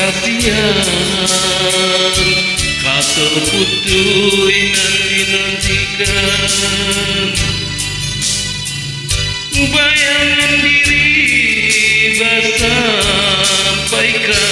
kasihan kata putu nanti-nantikan bayangan diri bersampaikan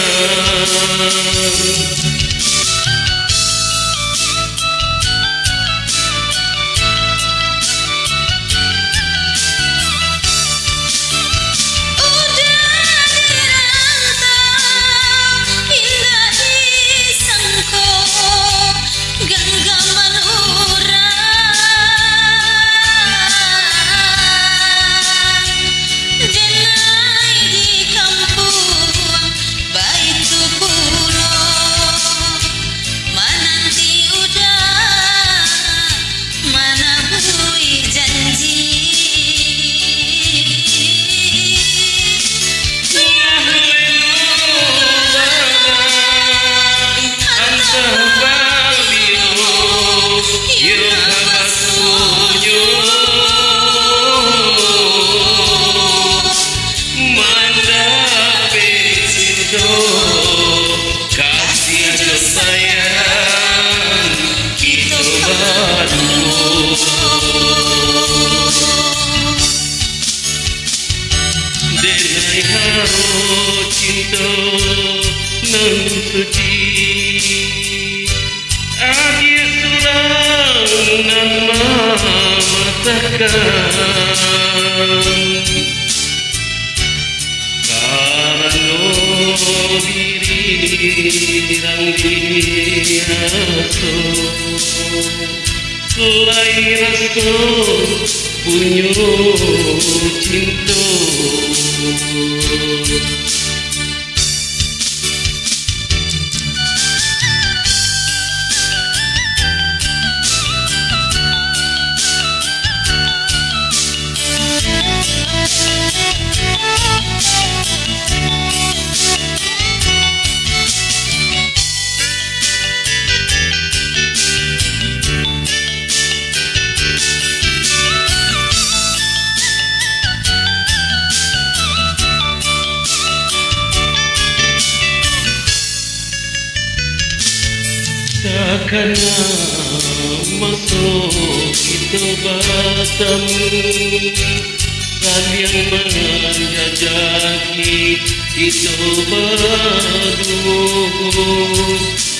denai haro cinta nan suci adia surang nan mematahkan karena diri rang diaso selain rasa punya cinta takkan masuk itu bertemu saling menjajaki itu berdua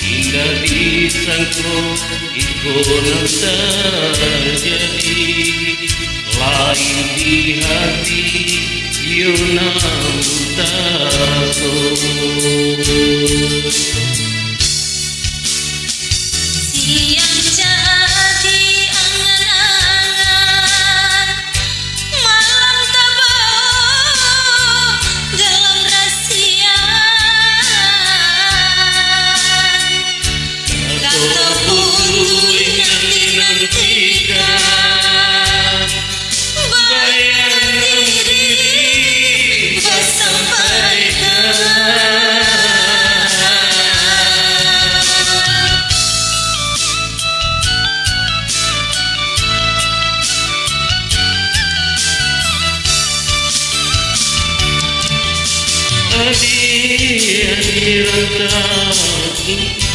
hingga disangka ikut terjadi lain di hati Yunam tasuk. Yang jadi angan-angan malam tabah dalam rasian kata putu yang dinantikan bayangan diri bersampaikan. Di rantau